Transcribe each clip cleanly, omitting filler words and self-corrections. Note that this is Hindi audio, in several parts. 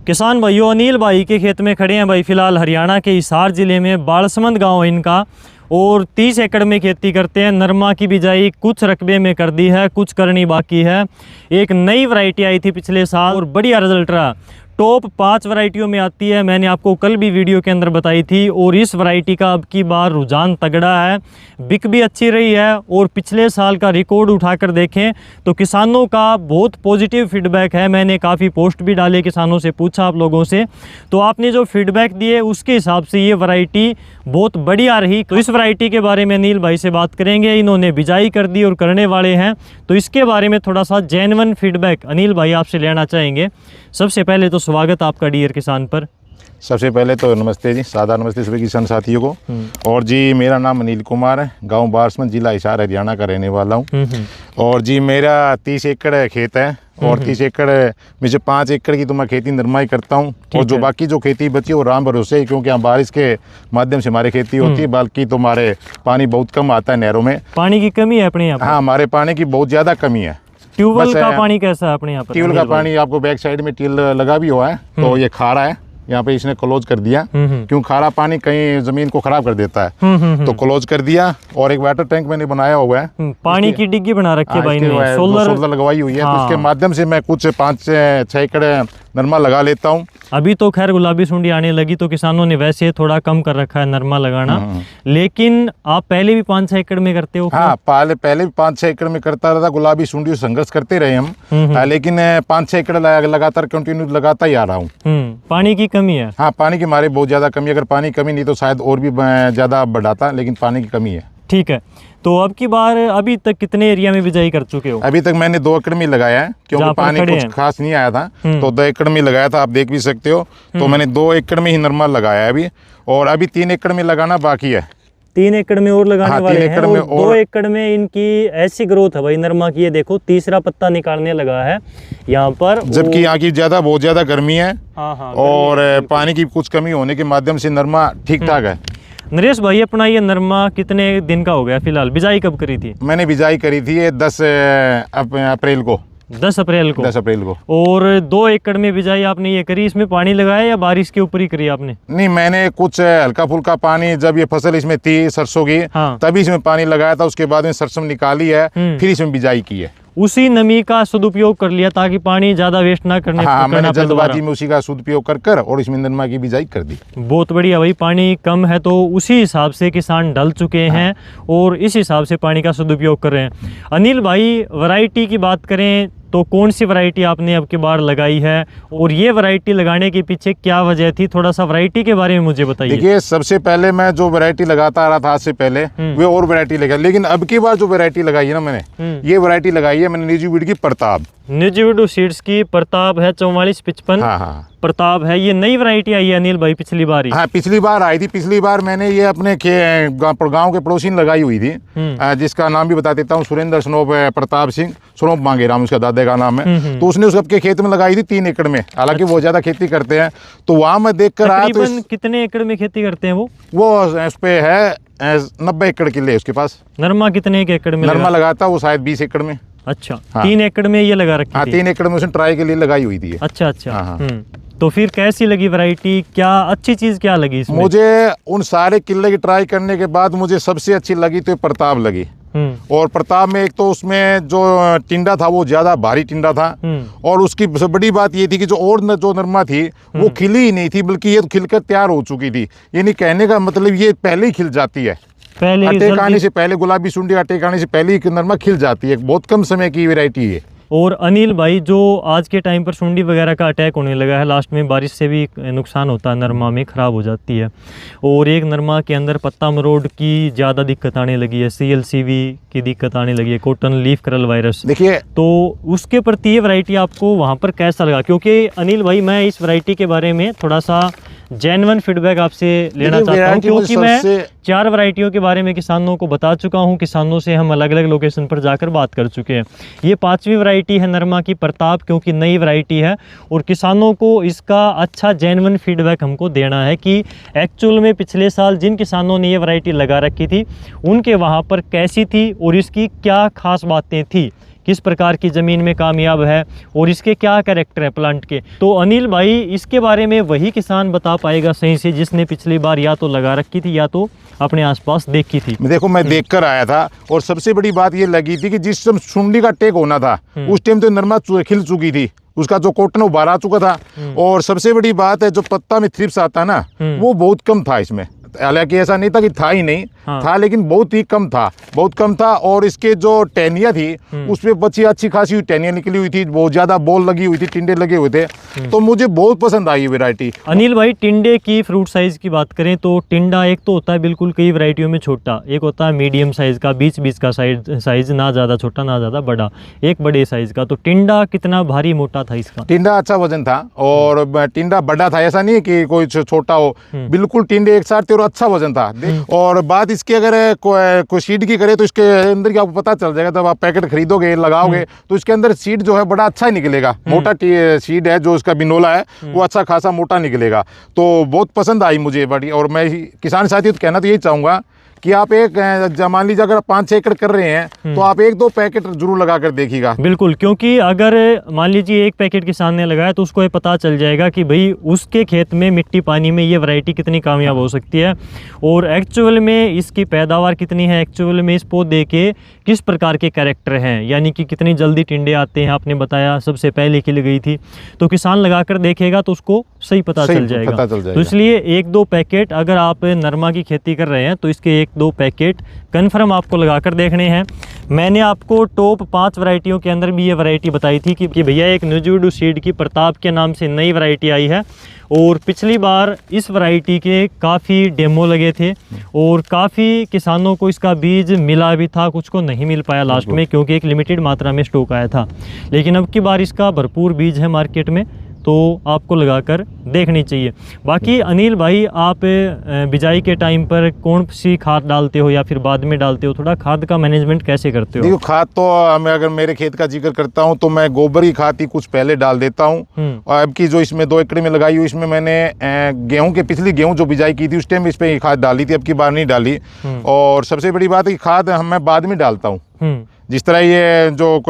किसान भाइयों, अनिल भाई के खेत में खड़े हैं भाई। फ़िलहाल हरियाणा के हिसार ज़िले में बालसमंद गांव है इनका, और 30 एकड़ में खेती करते हैं। नरमा की बिजाई कुछ रकबे में कर दी है, कुछ करनी बाकी है। एक नई वैरायटी आई थी पिछले साल और बढ़िया रिजल्ट रहा। टॉप 5 वैरायटियों में आती है, मैंने आपको कल भी वीडियो के अंदर बताई थी। और इस वैरायटी का अब की बार रुझान तगड़ा है, बिक भी अच्छी रही है। और पिछले साल का रिकॉर्ड उठाकर देखें तो किसानों का बहुत पॉजिटिव फीडबैक है। मैंने काफ़ी पोस्ट भी डाले, किसानों से पूछा आप लोगों से, तो आपने जो फीडबैक दिए उसके हिसाब से ये वैरायटी बहुत बढ़िया रही। तो इस वैरायटी के बारे में अनिल भाई से बात करेंगे। इन्होंने बिजाई कर दी और करने वाले हैं, तो इसके बारे में थोड़ा सा जेन्युइन फीडबैक अनिल भाई आपसे लेना चाहेंगे। सबसे पहले तो स्वागत आपका डियर किसान पर। सबसे पहले तो नमस्ते जी, सादा नमस्ते सभी किसान साथियों को। और जी मेरा नाम अनिल कुमार है, गांव बालसमंद, जिला हिसार, हरियाणा का रहने वाला हूं। और जी मेरा 30 एकड़ खेत है, और 30 एकड़ में से 5 एकड़ की तो मैं खेती नरमाई करता हूँ। और जो बाकी जो खेती बची है वो राम भरोसे ही, क्योंकि यहाँ बारिश के माध्यम से हमारी खेती होती है। बाकी तो हमारे पानी बहुत कम आता है, नहरों में पानी की कमी है अपने यहाँ पर? हाँ, हमारे पानी की बहुत ज़्यादा कमी है। ट्यूबवेल का पानी कैसा है अपने यहाँ पर? ट्यूबवेल का पानी आपको बैक साइड में ट्यूबवेल लगा भी हुआ है, तो ये खारा है। यहाँ पे इसने क्लोज कर दिया, क्यों खारा पानी कहीं जमीन को खराब कर देता है, तो क्लोज कर दिया। और एक वाटर टैंक मैंने बनाया हुआ है, पानी की डिग्गी बना रखी है भाई ने, सोलर लगवाई हुई है। तो इसके माध्यम से मैं कुछ 5-6 एकड़ नरमा लगा लेता हूँ। अभी तो खैर गुलाबी सुंडी आने लगी, तो किसानों ने वैसे थोड़ा कम कर रखा है नरमा लगाना। लेकिन आप पहले भी 5-6 एकड़ में करते हो? हाँ, पहले भी 5-6 एकड़ में करता रहा। गुलाबी सुंडी संघर्ष करते रहे हम, लेकिन 5-6 एकड़ लगातार कंटिन्यू लगाता ही आ रहा हूँ। पानी की कमी है? हाँ, पानी की हमारे बहुत ज़्यादा कमी है। अगर पानी कमी नहीं तो शायद और भी ज़्यादा बढ़ाता, लेकिन पानी की कमी है। ठीक है, तो अब की बार अभी तक कितने एरिया में बिजाई कर चुके हो? अभी तक मैंने 2 एकड़ में लगाया है, क्योंकि पानी कुछ खास नहीं आया था, तो 2 एकड़ में लगाया था। आप देख भी सकते हो। तो मैंने 2 एकड़ में ही नरमा लगाया है अभी, और अभी 3 एकड़ में लगाना बाकी है। 3 एकड़ में और लगाने वाले हैं। और 2 एकड़ में इनकी ऐसी ग्रोथ है भाई नरमा की, ये देखो तीसरा पत्ता निकालने लगा है यहाँ पर। जबकि यहाँ की बहुत ज्यादा गर्मी है। और पानी की कुछ कमी होने के माध्यम से नरमा ठीक ठाक है। नरेश भाई, अपना ये नरमा कितने दिन का हो गया फिलहाल? बिजाई कब करी थी? मैंने बिजाई करी थी 10 अप्रैल को। 10 अप्रैल को? 10 अप्रैल को। और 2 एकड़ में बिजाई आपने ये करी, इसमें पानी लगाया या बारिश के ऊपर ही करी आपने? नहीं, मैंने कुछ हल्का फुल्का पानी, जब ये फसल इसमें थी सरसों की, तभी इसमें पानी लगाया था। उसके बाद में सरसों निकाली है, फिर इसमें बिजाई की है। उसी नमी का सदुपयोग कर लिया ताकि पानी ज्यादा वेस्ट ना करने। हाँ, मैंने जल्दबाजी में उसी का सदुपयोग कर और इसमें नरमा की बिजाई कर दी। बहुत बढ़िया भाई, पानी कम है तो उसी हिसाब से किसान ढल चुके हैं और इस हिसाब से पानी का सदुपयोग कर रहे हैं। अनिल भाई, वैरायटी की बात करें तो कौन सी वैरायटी आपने अब की बार लगाई है, और ये वैरायटी लगाने के पीछे क्या वजह थी? थोड़ा सा वैरायटी के बारे में मुझे बताइए। देखिए, सबसे पहले मैं जो वैरायटी लगाता आ रहा था आज से पहले, वे और वैरायटी लगा, लेकिन अब की बार जो वैरायटी लगाई है ना मैंने, ये वैरायटी लगाई है मैंने निजीवीड की प्रताप। निजीवीड सीड्स की प्रताप है 4455। हाँ, प्रताप है। ये नई वैरायटी आई है अनिल भाई पिछली बार ही? हाँ, पिछली बार आई थी। पिछली बार मैंने ये अपने गांव के पड़ोसी ने लगाई हुई थी, जिसका नाम भी बता देता हूँ, सुरेंद्र सनोप प्रताप सिंह, सनोप मांगेराम उसका दादा का नाम है। तो उसने उसके खेत में लगाई थी 3 एकड़ में। हालांकि वो ज्यादा खेती करते हैं, तो वहां मैं देख कर आया। तो कितने एकड़ में खेती करते हैं वो इस पे है 90 एकड़ किले उसके पास। नरमा कितने एकड़ में? नरमा लगाता वो शायद 20 एकड़ में। अच्छा, 3 एकड़ में ये लगा रखी? हाँ, 3 एकड़ में उसने ट्राई के लिए लगाई हुई थी। अच्छा। तो फिर कैसी लगी वैरायटी? क्या अच्छी चीज क्या लगी इसमें? मुझे उन सारे किले की ट्राई करने के बाद मुझे सबसे अच्छी लगी तो प्रताप लगी। और प्रताप में एक तो उसमें जो टिंडा था वो ज्यादा भारी टिंडा था, और उसकी बड़ी बात ये थी कि जो नरमा थी वो खिली ही नहीं थी, बल्कि ये तो खिलकर तैयार हो चुकी थी। यानी कहने का मतलब ये पहले ही खिल जाती है, टेकाने से पहले। गुलाबी सुंडी टेकाने से पहले ही नरमा खिल जाती है। बहुत कम समय की वैरायटी है। और अनिल भाई, जो आज के टाइम पर सुंडी वगैरह का अटैक होने लगा है, लास्ट में बारिश से भी नुकसान होता है, नरमा में ख़राब हो जाती है, और एक नरमा के अंदर पत्ता मरोड़ की ज़्यादा दिक्कत आने लगी है, CLCV की दिक्कत आने लगी है, कॉटन लीफ कर्ल वायरस। देखिए, तो उसके प्रति ये वैरायटी आपको वहाँ पर कैसा लगा? क्योंकि अनिल भाई, मैं इस वैरायटी के बारे में थोड़ा सा जेन्युइन फीडबैक आपसे लेना चाहता हूँ, क्योंकि मैं 4 वैरायटियों के बारे में किसानों को बता चुका हूँ। किसानों से हम अलग अलग लोकेशन पर जाकर बात कर चुके हैं। ये 5वीं वैरायटी है नरमा की प्रताप, क्योंकि नई वैरायटी है, और किसानों को इसका अच्छा जेन्युइन फीडबैक हमको देना है कि एक्चुअल में पिछले साल जिन किसानों ने ये वैरायटी लगा रखी थी उनके वहाँ पर कैसी थी और इसकी क्या खास बातें थी। किस प्रकार की ज़मीन में कामयाब है और इसके क्या कैरेक्टर है प्लांट के। तो अनिल भाई इसके बारे में वही किसान बता पाएगा सही से जिसने पिछली बार या तो लगा रखी थी या तो अपने आसपास देखी थी। देखो मैं देख कर आया था और सबसे बड़ी बात ये लगी थी कि जिस टाइम सुंडी का टेक होना था उस टाइम तो नरमा खिल चुकी थी, उसका जो कॉटन वो बाहर आ चुका था। और सबसे बड़ी बात है जो पत्ता में थ्रिप्स आता है ना वो बहुत कम था इसमें। हालांकि ऐसा नहीं था कि था ही नहीं, था लेकिन बहुत ही कम था, बहुत कम था। और इसके जो टहनियाँ थी उस पर बच्ची अच्छी खासी टहनियाँ निकली हुई थी, बहुत ज़्यादा बॉल लगी हुई थी, टिंडे लगे हुए थे। तो मुझे बहुत पसंद आई वैरायटी। अनिल भाई टिंडे की फ्रूट साइज़ की बात करें तो टिंडा एक तो होता है बिल्कुल कई वैरायटियों में छोटा, एक होता है मीडियम साइज़ का, बीच बीच का साइज़ ना ज़्यादा छोटा ना ज़्यादा बड़ा, एक बड़े साइज़ का। तो टिंडा कितना भारी मोटा था इसका? टिंडा अच्छा वजन था और टिंडा बड़ा था, ऐसा नहीं कि कोई छोटा हो, बिल्कुल टिंडे एक साथ थे और अच्छा वजन था। और बात इसकी अगर कोई सीड की करे तो इसके अंदर की आपको पता चल जाएगा, तब आप पैकेट खरीदोगे लगाओगे तो इसके अंदर सीड जो है बड़ा अच्छा ही निकलेगा, मोटा सीड है जो इसका बिनोला है वो अच्छा खासा मोटा निकलेगा। तो बहुत पसंद आई मुझे बड़ी। और मैं किसान साथियों कहना तो यही चाहूँगा कि आप एक मान लीजिए अगर 5-6 एकड़ कर रहे हैं तो आप 1-2 पैकेट जरूर लगा कर देखिएगा। बिल्कुल, क्योंकि अगर मान लीजिए एक पैकेट किसान ने लगाया तो उसको ये पता चल जाएगा कि भाई उसके खेत में मिट्टी पानी में ये वैरायटी कितनी कामयाब हो सकती है और एक्चुअल में इसकी पैदावार कितनी है, एक्चुअल में इस पौधे के किस प्रकार के कैरेक्टर हैं, यानी कि कितनी जल्दी टिंडे आते हैं। आपने बताया सबसे पहले खिल गई थी, तो किसान लगा कर देखेगा तो उसको सही पता चल जाएगा। तो इसलिए 1-2 पैकेट अगर आप नरमा की खेती कर रहे हैं तो इसके 1-2 पैकेट कन्फर्म आपको लगाकर देखने हैं। मैंने आपको टॉप 5 वैरायटियों के अंदर भी ये वैरायटी बताई थी कि भैया एक न्यूजीवुड सीड की प्रताप के नाम से नई वैरायटी आई है और पिछली बार इस वैरायटी के काफ़ी डेमो लगे थे और काफ़ी किसानों को इसका बीज मिला भी था, कुछ को नहीं मिल पाया लास्ट में क्योंकि एक लिमिटेड मात्रा में स्टॉक आया था। लेकिन अब की बार इसका भरपूर बीज है मार्केट में, तो आपको लगाकर देखनी चाहिए। बाकी अनिल भाई आप बिजाई के टाइम पर कौन सी खाद डालते हो या फिर बाद में डालते हो, थोड़ा खाद का मैनेजमेंट कैसे करते हो? देखो खाद तो मैं अगर मेरे खेत का जिक्र करता हूं तो मैं गोबर की खाद ही कुछ पहले डाल देता हूं। और अब की जो इसमें 2 एकड़ में लगाई हुई इसमें मैंने गेहूं के पिछली गेहूं जो बिजाई की थी उस टाइम इस पर खाद डाली थी, अब की बार नहीं डाली। और सबसे बड़ी बात है कि खाद मैं बाद में डालता हूँ। जिस तरह ये जो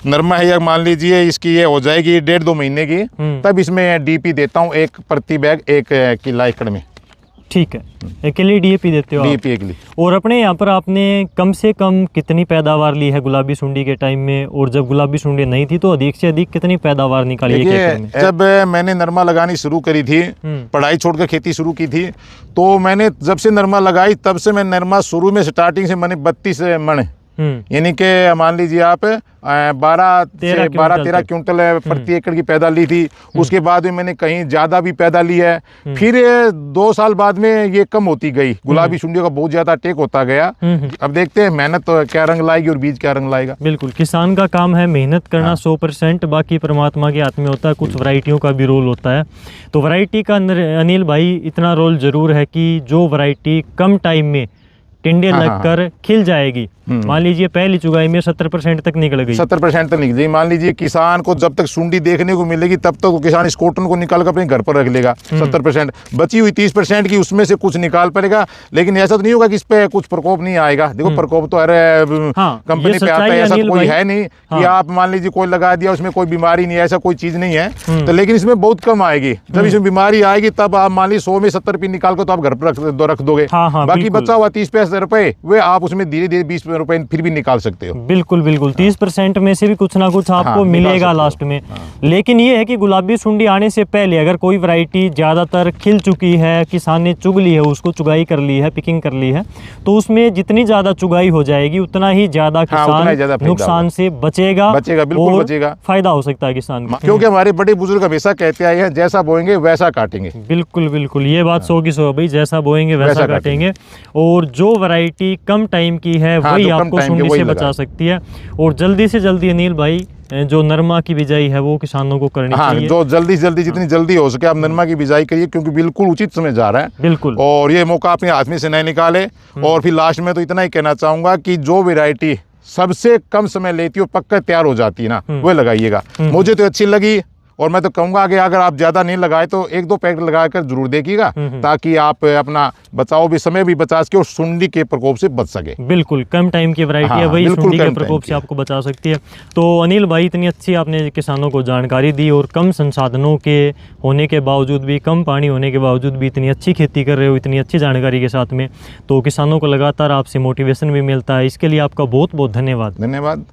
नरमा है या मान लीजिए इसकी ये हो जाएगी 1.5-2 महीने की, तब इसमें डीपी देता हूँ 1 प्रति बैग 1 किला एकड़ में। ठीक है, एक के लिए डीएपी देते हो? डीएपी के लिए। और अपने यहाँ पर आपने कम से कम कितनी पैदावार ली है गुलाबी सुंडी के टाइम में, और जब गुलाबी सुंडी नहीं थी तो अधिक से अधिक कितनी पैदावार निकाली है? जब मैंने नरमा लगानी शुरू करी थी, पढ़ाई छोड़कर खेती शुरू की थी, तो मैंने जब से नरमा लगाई तब से मैं नरमा शुरू में स्टार्टिंग से मैंने 32 मन यानी कि मान लीजिए आप 12-13 क्विंटल प्रति एकड़ की पैदा ली थी। उसके बाद में मैंने कहीं ज़्यादा भी पैदा ली है। फिर 2 साल बाद में ये कम होती गई, गुलाबी सुंडियों का बहुत ज़्यादा टेक होता गया। अब देखते हैं मेहनत तो क्या रंग लाएगी और बीज क्या रंग लाएगा। बिल्कुल, किसान का काम है मेहनत करना 100%, बाकी परमात्मा के हाथ में होता है, कुछ वैरायटियों का भी रोल होता है। तो वैरायटी का अनिल भाई इतना रोल ज़रूर है कि जो वैरायटी कम टाइम में टिंडे लगकर खिल जाएगी, मान लीजिए पहली चुगाई में 70% तक निकल गई, 70% तक निकल गई। मान लीजिए किसान को जब तक सुंडी देखने को मिलेगी तब तक तो किसान इस कॉटन को निकाल कर अपने घर पर रख लेगा। 70% बची हुई 30% की उसमें से कुछ निकाल पड़ेगा। लेकिन ऐसा तो नहीं होगा कि इस पे कुछ प्रकोप नहीं आएगा। देखो प्रकोप तो हर कंपनी पे आता है, ऐसा कोई है नहीं कि आप मान लीजिए कोई लगा दिया उसमें कोई बीमारी नहीं है, ऐसा कोई चीज नहीं है। तो लेकिन इसमें बहुत कम आएगी। जब इसमें बीमारी आएगी तब आप मान लीजिए 100 में 70 रुपये निकाल कर तो आप घर पर रख दोगे। बाकी बचा हुआ 30-35 रुपए वे आप उसमें धीरे धीरे 20 रुपए फिर भी निकाल सकते हो। बिल्कुल बिल्कुल, 30% में से भी कुछ ना कुछ आपको मिलेगा लास्ट में। लेकिन ये है कि गुलाबी सुंडी आने से पहले अगर कोई वैरायटी ज़्यादातर खिल चुकी है, किसान ने चुग ली है, उसको चुगाई कर ली है, पिकिंग कर ली है, तो उसमें जितनी ज़्यादा चुगाई हो जाएगी उतना ही ज़्यादा किसान नुकसान से बचेगा, बिल्कुल बचेगा, फायदा हो सकता है किसान को। क्योंकि हमारे बड़े बुजुर्ग हमेशा कहते आए हैं जैसा बोएंगे वैसा काटेंगे। बिल्कुल बिल्कुल, ये बात 100 की 100 भाई, जैसा बोएंगे वैसा काटेंगे। और जो वैरायटी कम टाइम की है वही आपको सुंडी से बचा सकती है। और जल्दी से जल्दी अनिल भाई जो नरमा की बिजाई है वो किसानों को करनी चाहिए। जो जल्दी से जल्दी जितनी जल्दी हो सके आप नरमा की बिजाई करिए, क्योंकि बिल्कुल उचित समय जा रहा है। बिल्कुल, और ये मौका अपने हाथ में से नहीं निकाले। और फिर लास्ट में तो इतना ही कहना चाहूंगा कि जो वैरायटी सबसे कम समय लेती है पक्का तैयार हो जाती है ना, वो लगाइएगा। मुझे तो अच्छी लगी और मैं तो कहूँगा कि अगर आप ज़्यादा नहीं लगाए तो 1-2 पैकेट लगाकर जरूर देखिएगा, ताकि आप अपना बचाओ भी, समय भी बचा सके और सुंडी के प्रकोप से बच सके। बिल्कुल, कम टाइम की वैरायटी है, हाँ, वही बिल्कुल सुंडी के कम प्रकोप टाइम से आपको बचा सकती है। तो अनिल भाई, इतनी अच्छी आपने किसानों को जानकारी दी और कम संसाधनों के होने के बावजूद भी, कम पानी होने के बावजूद भी इतनी अच्छी खेती कर रहे हो, इतनी अच्छी जानकारी के साथ में, तो किसानों को लगातार आपसे मोटिवेशन भी मिलता है। इसके लिए आपका बहुत बहुत धन्यवाद। धन्यवाद।